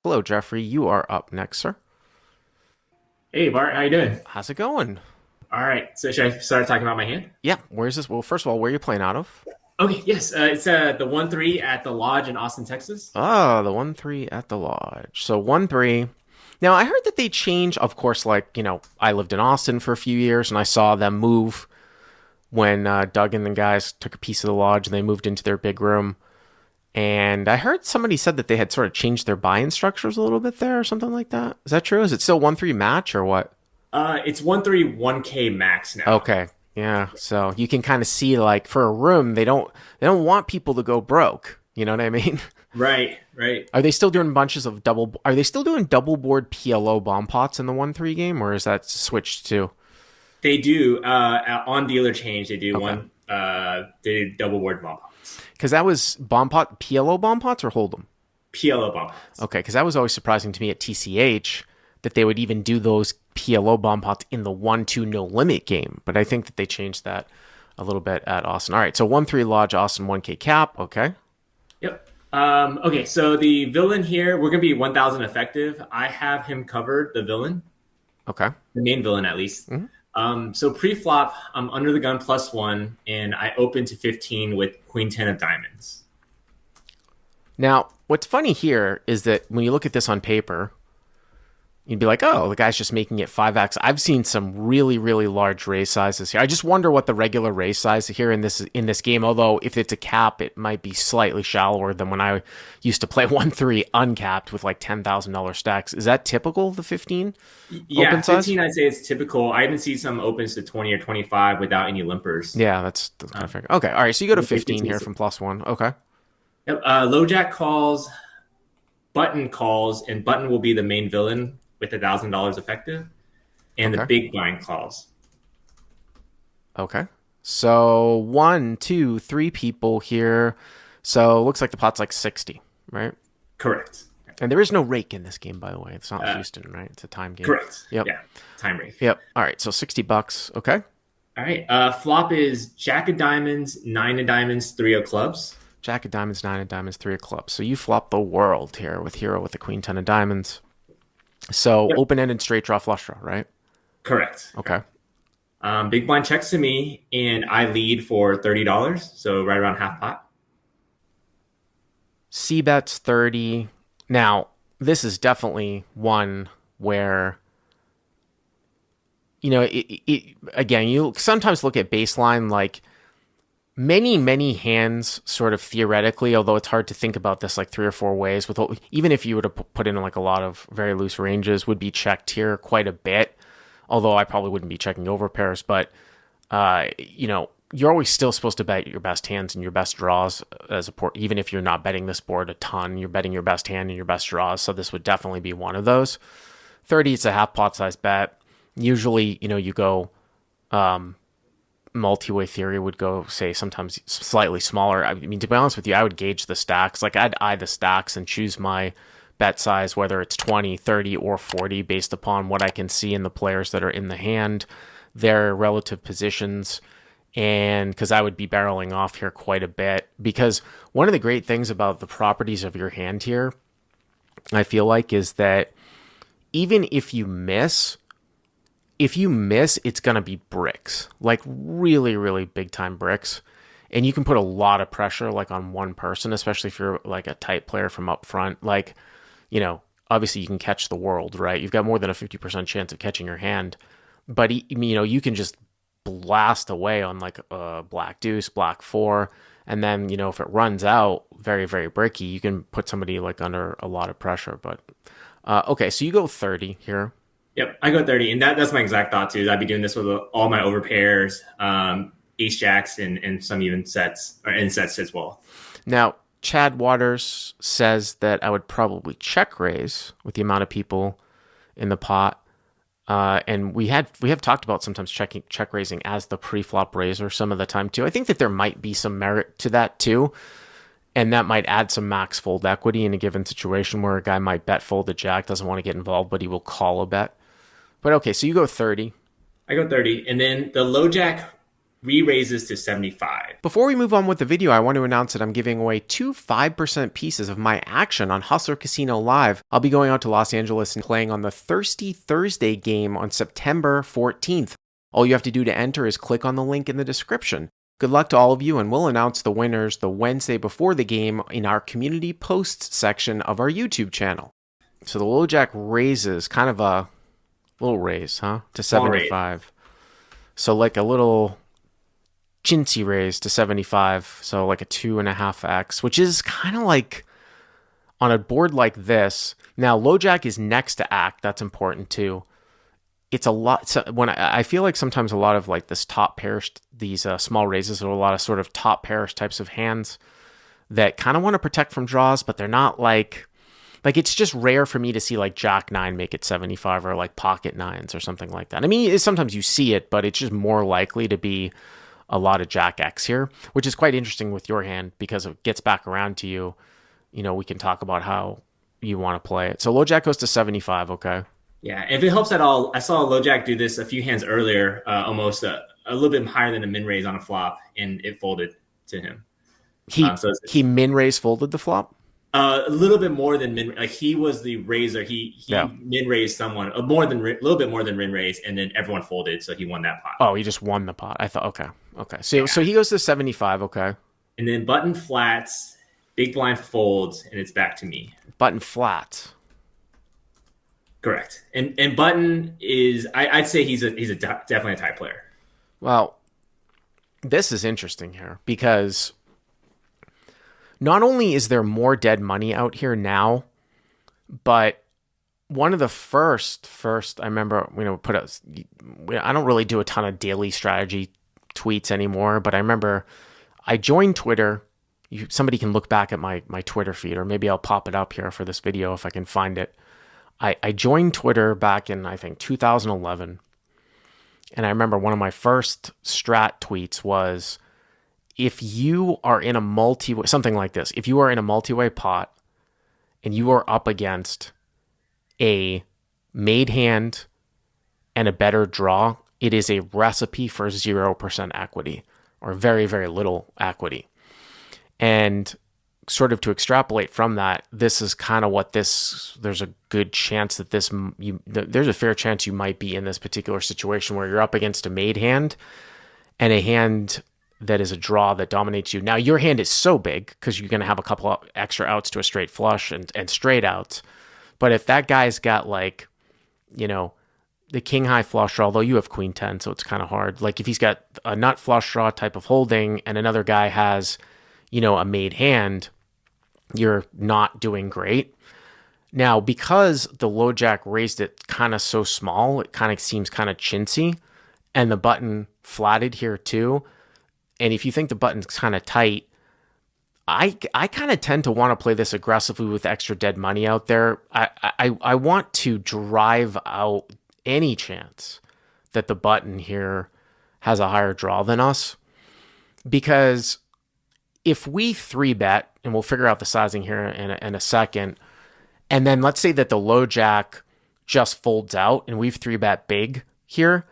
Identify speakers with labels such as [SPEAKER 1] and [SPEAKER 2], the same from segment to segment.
[SPEAKER 1] Hello, Jeffrey. You are up next, sir.
[SPEAKER 2] Hey Bart, how you doing?
[SPEAKER 1] How's it going?
[SPEAKER 2] All right, so should I start talking about my hand?
[SPEAKER 1] Yeah, where's this? Well, first of all, where are you playing out of?
[SPEAKER 2] Okay, yes, it's the 1-3 at the Lodge in Austin, Texas.
[SPEAKER 1] Oh, the 1-3 at the Lodge. So 1-3. Now, I heard that they changed, of course, I lived in Austin for a few years and I saw them move when Doug and the guys took a piece of the Lodge and they moved into their big room. And I heard somebody said that they had sort of changed their buy-in structures a little bit there or something like that. Is that true? Is it still 1-3 match or what?
[SPEAKER 2] It's 1-3 1K max now.
[SPEAKER 1] Okay. Yeah. So you can kind of see like for a room, they don't want people to go broke. You know what I mean?
[SPEAKER 2] Right, right.
[SPEAKER 1] Are they still doing bunches of are they still doing double board PLO bomb pots in the 1-3 game or is that switched to?
[SPEAKER 2] They do on dealer change. They do
[SPEAKER 1] Okay.
[SPEAKER 2] one. They do double board bomb pots,
[SPEAKER 1] Cuz that was bomb pot PLO bomb pots or Hold'em?
[SPEAKER 2] PLO bomb pots.
[SPEAKER 1] Okay, cuz that was always surprising to me at TCH that they would even do those PLO bomb pots in the 1-2 no limit game, but I think that they changed that a little bit at Austin. All right, so 1-3 Lodge Austin 1K cap, okay?
[SPEAKER 2] Yep. Okay, so the villain here, we're gonna be 1,000 effective. I have him covered, the villain,
[SPEAKER 1] Okay.
[SPEAKER 2] the main villain at least.
[SPEAKER 1] Mhm.
[SPEAKER 2] So pre-flop, I'm under the gun +1, and I open to 15 with Queen 10 of diamonds.
[SPEAKER 1] Now, what's funny here is that when you look at this on paper, you'd be like, oh, the guy's just making it 5x. I've seen some really, really large raise sizes here. I just wonder what the regular raise size here in this game, although if it's a cap, it might be slightly shallower than when I used to play 1-3 uncapped with like $10,000 stacks. Is that typical, the 15
[SPEAKER 2] Yeah,
[SPEAKER 1] open size?
[SPEAKER 2] 15, I'd say it's typical. I even see some opens to 20 or 25 without any limpers.
[SPEAKER 1] Yeah, that's kind of
[SPEAKER 2] Um,
[SPEAKER 1] fair. Okay, all right, so you go to 15 here
[SPEAKER 2] 15.
[SPEAKER 1] from +1. Okay.
[SPEAKER 2] Yep. Low jack calls, button calls, and button will be the main villain with $1,000 effective, and the
[SPEAKER 1] Okay.
[SPEAKER 2] big blind calls.
[SPEAKER 1] Okay. So one, two, three people here. So it looks like the pot's like 60, right?
[SPEAKER 2] Correct.
[SPEAKER 1] And there is no rake in this game, by the way. It's not
[SPEAKER 2] Uh,
[SPEAKER 1] Houston, right? It's a time game.
[SPEAKER 2] correct.
[SPEAKER 1] Yep.
[SPEAKER 2] Yeah. Time rate.
[SPEAKER 1] Yep. All right. So $60. Okay.
[SPEAKER 2] All right. Flop is Jack of diamonds, 9 of diamonds, 3 of clubs.
[SPEAKER 1] Jack of diamonds, nine of diamonds, three of clubs. So you flop the world here with hero with the queen, 10 of diamonds. So
[SPEAKER 2] Yep.
[SPEAKER 1] open ended straight draw flush draw, right?
[SPEAKER 2] Correct.
[SPEAKER 1] Okay.
[SPEAKER 2] Big blind checks to me, and I lead for $30, so right around half pot.
[SPEAKER 1] C bets 30. Now, this is definitely one where again, you sometimes look at baseline like many hands sort of theoretically, although it's hard to think about this like three or four ways with even if you were to put in like a lot of very loose ranges would be checked here quite a bit, although I probably wouldn't be checking over pairs, but you're always still supposed to bet your best hands and your best draws as a port, even if you're not betting this board a ton, you're betting your best hand and your best draws, so this would definitely be one of those. 30, it's a half pot size bet. Usually, you go multi-way theory would go, say, sometimes slightly smaller. I mean, to be honest with you, I would gauge the stacks. Like, I'd eye the stacks and choose my bet size, whether it's 20, 30, or 40, based upon what I can see in the players that are in the hand, their relative positions, and because I would be barreling off here quite a bit. Because one of the great things about the properties of your hand here, I feel like, is that even if you miss, it's going to be bricks, like really, really big time bricks. And you can put a lot of pressure like on one person, especially if you're like a tight player from up front. Like, obviously you can catch the world, right? You've got more than a 50% chance of catching your hand, but you can just blast away on like a black deuce, black four. And then, if it runs out very, very bricky, you can put somebody like under a lot of pressure. But okay, so you go 30 here.
[SPEAKER 2] Yep, I go 30, and that's my exact thought too. I'd be doing this with all my overpairs, ace jacks, and some even sets or in sets as well.
[SPEAKER 1] Now, Chad Waters says that I would probably check raise with the amount of people in the pot. And we have talked about sometimes check raising as the pre-flop raiser some of the time too. I think that there might be some merit to that too. And that might add some max fold equity in a given situation where a guy might bet fold the jack, doesn't want to get involved, but he will call a bet. But okay, so you go 30.
[SPEAKER 2] I go 30, and then the low jack re-raises to 75.
[SPEAKER 1] Before we move on with the video, I want to announce that I'm giving away two 5% pieces of my action on Hustler Casino Live. I'll be going out to Los Angeles and playing on the Thirsty Thursday game on September 14th. All you have to do to enter is click on the link in the description. Good luck to all of you, and we'll announce the winners the Wednesday before the game in our community posts section of our YouTube channel. So the low jack raises, kind of a little raise, huh? To 75. So like a little chintzy raise to 75. So like a 2.5x, which is kind of like on a board like this. Now low jack is next to act. That's important too. It's a lot. So when I feel like sometimes a lot of like this top parish, these small raises are a lot of sort of top parish types of hands that kind of want to protect from draws, but they're not like it's just rare for me to see like Jack 9 make it 75 or like pocket nines or something like that. I mean, sometimes you see it, but it's just more likely to be a lot of Jack X here, which is quite interesting with your hand because it gets back around to you. You know, we can talk about how you want to play it. So low jack goes to 75, okay?
[SPEAKER 2] Yeah, if it helps at all, I saw low jack do this a few hands earlier, almost a little bit higher than a min raise on a flop, and it folded to him.
[SPEAKER 1] He min raise folded the flop?
[SPEAKER 2] A little bit more than min. Like he was the raiser. He min raised someone a little bit more than min raise, and then everyone folded, so he won that pot.
[SPEAKER 1] Oh, he just won the pot. I thought okay. So he goes to 75, okay.
[SPEAKER 2] And then button flats, big blind folds, and it's back to me.
[SPEAKER 1] Button flat.
[SPEAKER 2] Correct. And button is I'd say he's definitely a type player.
[SPEAKER 1] Well, this is interesting here because not only is there more dead money out here now, but one of the first I remember, I don't really do a ton of daily strategy tweets anymore, but I remember I joined Twitter. Somebody can look back at my Twitter feed, or maybe I'll pop it up here for this video if I can find it. I joined Twitter back in, I think, 2011. And I remember one of my first strat tweets was, if you are in a multi-way, something like this, if you are in a multi-way pot and you are up against a made hand and a better draw, it is a recipe for 0% equity or very, very little equity. And sort of to extrapolate from that, this is kind of what there's a good chance that there's a fair chance you might be in this particular situation where you're up against a made hand and a hand that is a draw that dominates you. Now, your hand is so big because you're going to have a couple of extra outs to a straight flush and straight outs. But if that guy's got like, the king high flush draw, although you have queen 10, so it's kind of hard. Like if he's got a nut flush draw type of holding and another guy has, a made hand, you're not doing great. Now, because the low jack raised it kind of so small, it kind of seems kind of chintzy, and the button flatted here too. And if you think the button's kind of tight, I kind of tend to want to play this aggressively with extra dead money out there. I want to drive out any chance that the button here has a higher draw than us, because if we 3-bet, and we'll figure out the sizing here in a second, and then let's say that the low jack just folds out and we've 3-bet big here,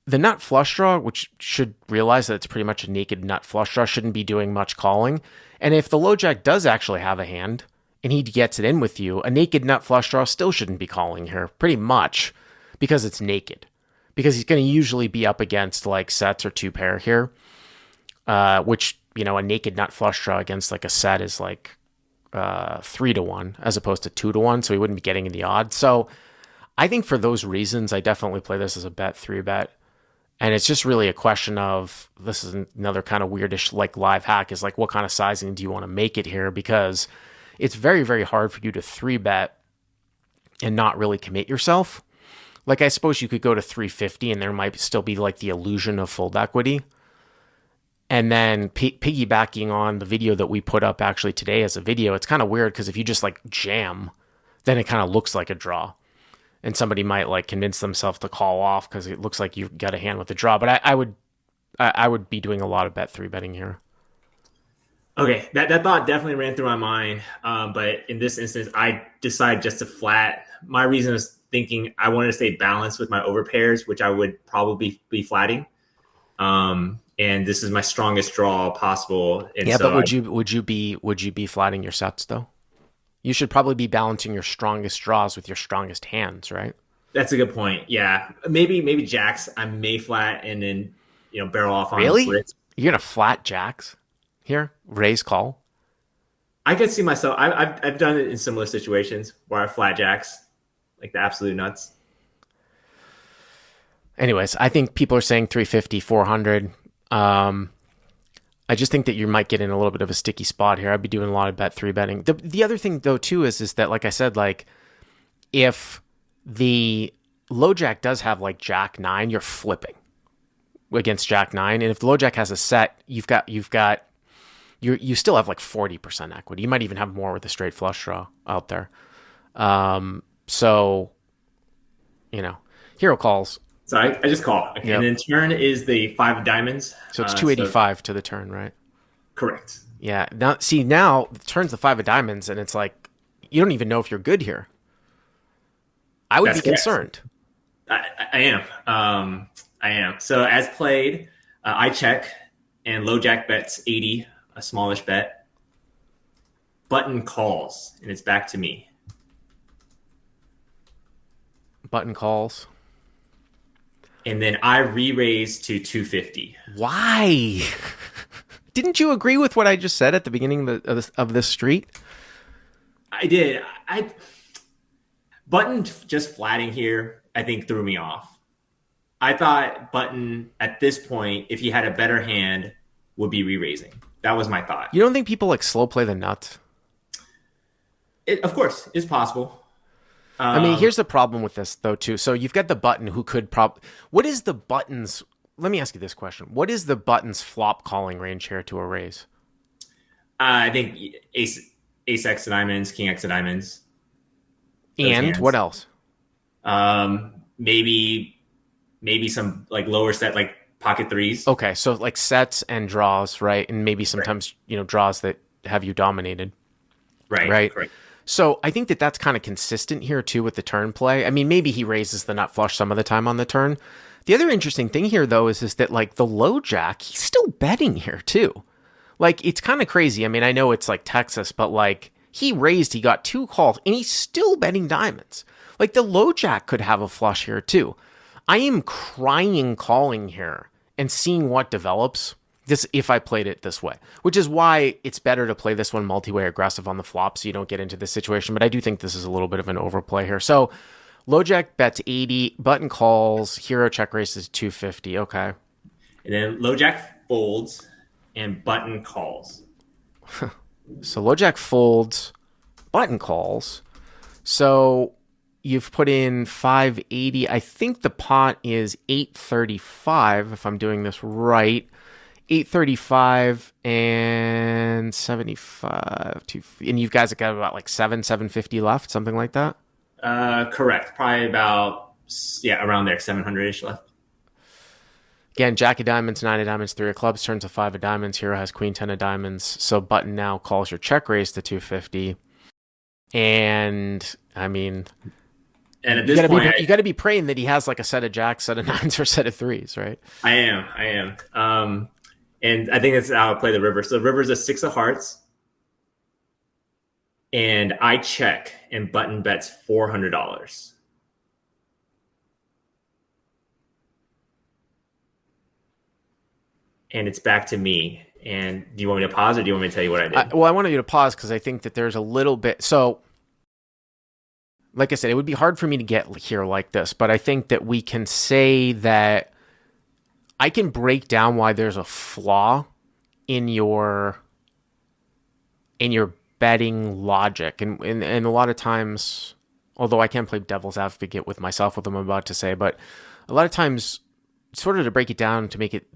[SPEAKER 1] the nut flush draw, which should realize that it's pretty much a naked nut flush draw, shouldn't be doing much calling. And if the low jack does actually have a hand and he gets it in with you, a naked nut flush draw still shouldn't be calling here, pretty much, because it's naked. Because he's going to usually be up against like sets or 2-pair here, which, a naked nut flush draw against like a set is like 3-1 as opposed to 2-1, so he wouldn't be getting in the odds. So I think for those reasons, I definitely play this as a 3-bet. And it's just really a question of, this is another kind of weirdish like live hack, is like, what kind of sizing do you want to make it here? Because it's very, very hard for you to 3-bet and not really commit yourself. Like I suppose you could go to 350 and there might still be like the illusion of fold equity. And then piggybacking on the video that we put up actually today as a video, it's kind of weird because if you just like jam, then it kind of looks like a draw. And somebody might like convince themselves to call off because it looks like you've got a hand with a draw. But I would be doing a lot of 3-betting here.
[SPEAKER 2] Okay, that thought definitely ran through my mind. But in this instance, I decided just to flat. My reason is thinking I wanted to stay balanced with my overpairs, which I would probably be flatting. And this is my strongest draw possible. And
[SPEAKER 1] Yeah, but
[SPEAKER 2] so
[SPEAKER 1] would you be flatting your sets though? You should probably be balancing your strongest draws with your strongest hands, right?
[SPEAKER 2] that's a good point. Yeah, maybe jacks I may flat and then barrel off on
[SPEAKER 1] Really?
[SPEAKER 2] Brits.
[SPEAKER 1] You're gonna flat jacks here? Raise call?
[SPEAKER 2] I could see myself. I've done it in similar situations where I flat jacks like the absolute nuts.
[SPEAKER 1] Anyways, I think people are saying 350, 400. I just think that you might get in a little bit of a sticky spot here. I'd be doing a lot of bet three betting. The other thing though too is that, like I said, like if the low jack does have like jack nine, you're flipping against jack nine, and if the low jack has a set, you still have like 40% equity. You might even have more with a straight flush draw out there. So hero calls.
[SPEAKER 2] So I just call. Okay. Yep. And then turn is the 5 of diamonds.
[SPEAKER 1] So it's 285 to the turn, right?
[SPEAKER 2] Correct.
[SPEAKER 1] Yeah. Now the turn's the 5 of diamonds, and it's like you don't even know if you're good here. I would be concerned.
[SPEAKER 2] I am. I am. So as played, I check, and low jack bets 80, a smallish bet. Button calls, and it's back to me.
[SPEAKER 1] Button calls.
[SPEAKER 2] And then I re-raise to 250.
[SPEAKER 1] Why? Didn't you agree with what I just said at the beginning of this street?
[SPEAKER 2] I did. Button just flatting here, I think, threw me off. I thought Button, at this point, if he had a better hand, would be re-raising. That was my thought.
[SPEAKER 1] You don't think people like slow play the nuts?
[SPEAKER 2] It, of course, is possible.
[SPEAKER 1] I mean, here's the problem with this, though, too. So you've got the button who could what is the button's... Let me ask you this question. What is the button's flop calling range here to a raise?
[SPEAKER 2] I think ace X of diamonds, king X of diamonds.
[SPEAKER 1] And hands. What else?
[SPEAKER 2] Maybe some like lower set, like pocket threes.
[SPEAKER 1] Okay, so like sets and draws, right? And maybe sometimes, draws that have you dominated.
[SPEAKER 2] Right. Correct.
[SPEAKER 1] So I think that that's kind of consistent here too with the turn play. I mean, maybe he raises the nut flush some of the time on the turn. The other interesting thing here though is that like the low jack, he's still betting here too. Like it's kind of crazy. I mean, I know it's like Texas, but like he got 2 calls and he's still betting diamonds. Like the low jack could have a flush here too. I am crying calling here and seeing what develops. This if I played it this way, which is why it's better to play this one multi-way aggressive on the flop so you don't get into this situation. But I do think this is a little bit of an overplay here. So low jack bets 80, button calls, hero check raises 250. Okay.
[SPEAKER 2] And then low jack folds and button calls.
[SPEAKER 1] So low jack folds, button calls. So you've put in 580. I think the pot is 835 if I'm doing this right. 835 and 75, and you guys have got about like 750 left, something like that.
[SPEAKER 2] Correct. Probably about around there, 700-ish left.
[SPEAKER 1] Again, jack of diamonds, 9 of diamonds, 3 of clubs, turns a 5 of diamonds. Hero has queen 10 of diamonds. So button now calls your check raise to 250, and I mean,
[SPEAKER 2] and at this point,
[SPEAKER 1] you got to be praying that he has like a set of jacks, set of nines, or set of threes, right?
[SPEAKER 2] I am. And I think that's how I play the river. So the river is a 6 of hearts. And I check and button bets $400. And it's back to me. And do you want me to pause or do you want me to tell you what I did?
[SPEAKER 1] Well, I wanted you to pause because I think that there's a little bit. So, like I said, it would be hard for me to get here like this. But I think that we can say that I can break down why there's a flaw in your betting logic. And a lot of times, although I can play devil's advocate with myself with what I'm about to say, but a lot of times, sort of to break it down to make it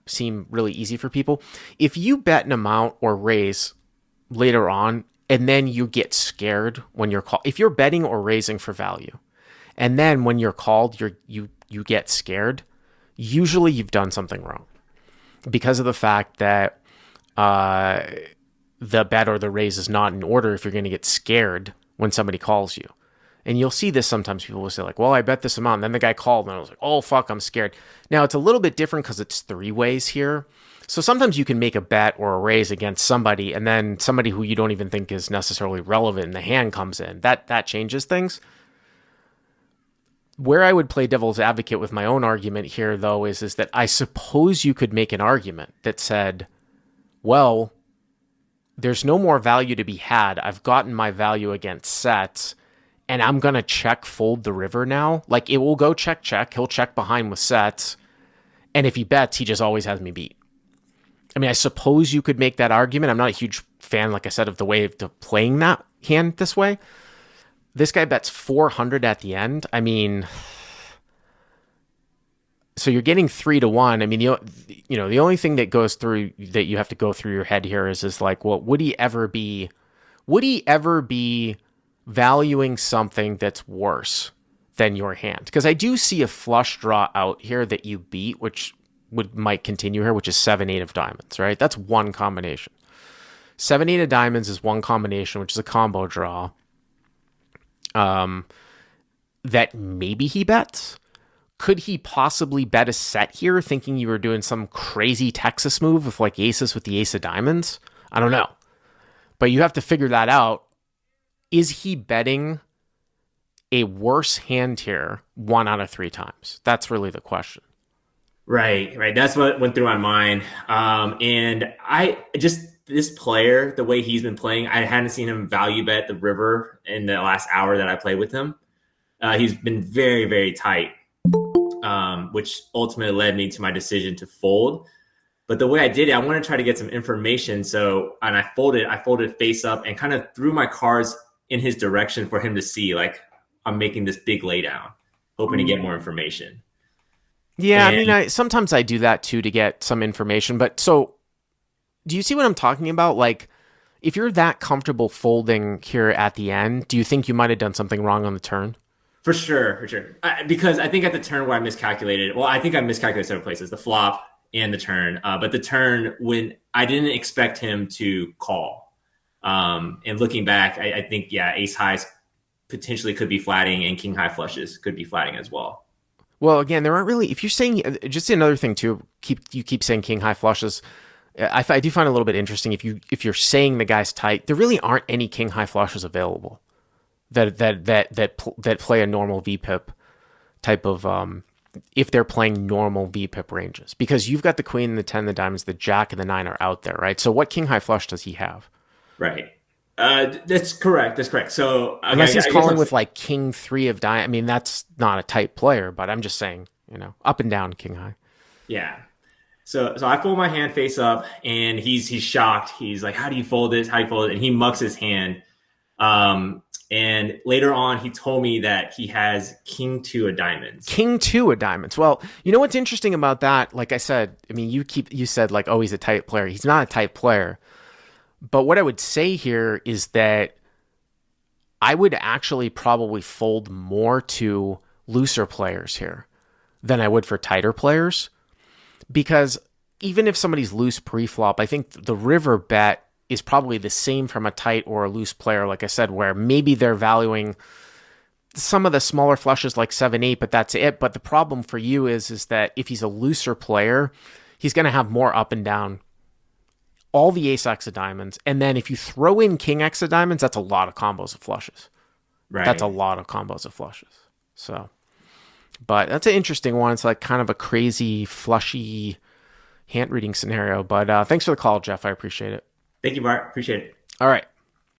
[SPEAKER 1] seem really easy for people, if you bet an amount or raise later on, and then you get scared when you're called, if you're betting or raising for value, and then when you're called, you get scared, usually you've done something wrong because of the fact that the bet or the raise is not in order if you're going to get scared when somebody calls you. And you'll see this sometimes. People will say like, well, I bet this amount. And then the guy called and I was like, oh, fuck, I'm scared. Now it's a little bit different because it's 3 ways here. So sometimes you can make a bet or a raise against somebody, and then somebody who you don't even think is necessarily relevant in the hand comes in. That changes things. Where I would play devil's advocate with my own argument here, though, is that I suppose you could make an argument that said, well, there's no more value to be had. I've gotten my value against sets, and I'm going to check fold the river now. Like, it will go check, check. He'll check behind with sets. And if he bets, he just always has me beat. I mean, I suppose you could make that argument. I'm not a huge fan, like I said, of the way of playing that hand this way. This guy bets 400 at the end. I mean, so you're getting 3-1. I mean, the only thing that goes through that you have to go through your head here is like, well, would he ever be valuing something that's worse than your hand? Because I do see a flush draw out here that you beat, which might continue here, which is 7-8 of diamonds, right? That's one combination. 7-8 of diamonds is one combination, which is a combo draw. That maybe he bets. Could he possibly bet a set here thinking you were doing some crazy Texas move with like aces with the ace of diamonds? I don't know. But you have to figure that out. Is he betting a worse hand here 1 out of 3 times? That's really the question.
[SPEAKER 2] Right. That's what went through my mind. And this player, the way he's been playing, I hadn't seen him value bet the river in the last hour that I played with him. He's been very, very tight, which ultimately led me to my decision to fold. But the way I did it, I wanted to try to get some information. And I folded face up and kind of threw my cards in his direction for him to see, like, I'm making this big laydown, hoping to get more information.
[SPEAKER 1] Yeah, and, I mean, sometimes I do that too to get some information. But so, do you see what I'm talking about? Like, if you're that comfortable folding here at the end, do you think you might have done something wrong on the turn?
[SPEAKER 2] For sure. Because I think at the turn where I miscalculated, well, I think I miscalculated several places, the flop and the turn. But the turn, when I didn't expect him to call. And looking back, I think, yeah, ace highs potentially could be flatting and king high flushes could be flatting as well.
[SPEAKER 1] Well, again, there aren't really, if you're saying, just another thing too, you keep saying king high flushes. I do find it a little bit interesting if you're saying the guy's tight, there really aren't any king high flushes available that play a normal VPIP type of, if they're playing normal VPIP ranges, because you've got the queen, the 10, the diamonds, the jack, and the 9 are out there, right? So what king high flush does he have?
[SPEAKER 2] Right. That's correct. So
[SPEAKER 1] unless he's calling with like king 3 of diamonds, I mean, that's not a tight player, but I'm just saying, up and down king high.
[SPEAKER 2] Yeah. So I fold my hand face up, and he's shocked. He's like, "How do you fold this? How do you fold it?" And he mucks his hand. And later on, he told me that he has king 2 of diamonds.
[SPEAKER 1] King 2 of diamonds. Well, you know what's interesting about that? Like I said, I mean, you said like, oh, he's a tight player. He's not a tight player. But what I would say here is that I would actually probably fold more to looser players here than I would for tighter players. Because even if somebody's loose pre-flop, I think the river bet is probably the same from a tight or a loose player, like I said, where maybe they're valuing some of the smaller flushes like 7-8, but that's it. But the problem for you is that if he's a looser player, he's going to have more up and down, all the ace X of diamonds. And then if you throw in king X of diamonds, that's a lot of combos of flushes.
[SPEAKER 2] Right.
[SPEAKER 1] That's a lot of combos of flushes. So, but that's an interesting one. It's like kind of a crazy, flushy hand reading scenario. But thanks for the call, Jeff. I appreciate it.
[SPEAKER 2] Thank you, Bart. Appreciate it.
[SPEAKER 1] All right.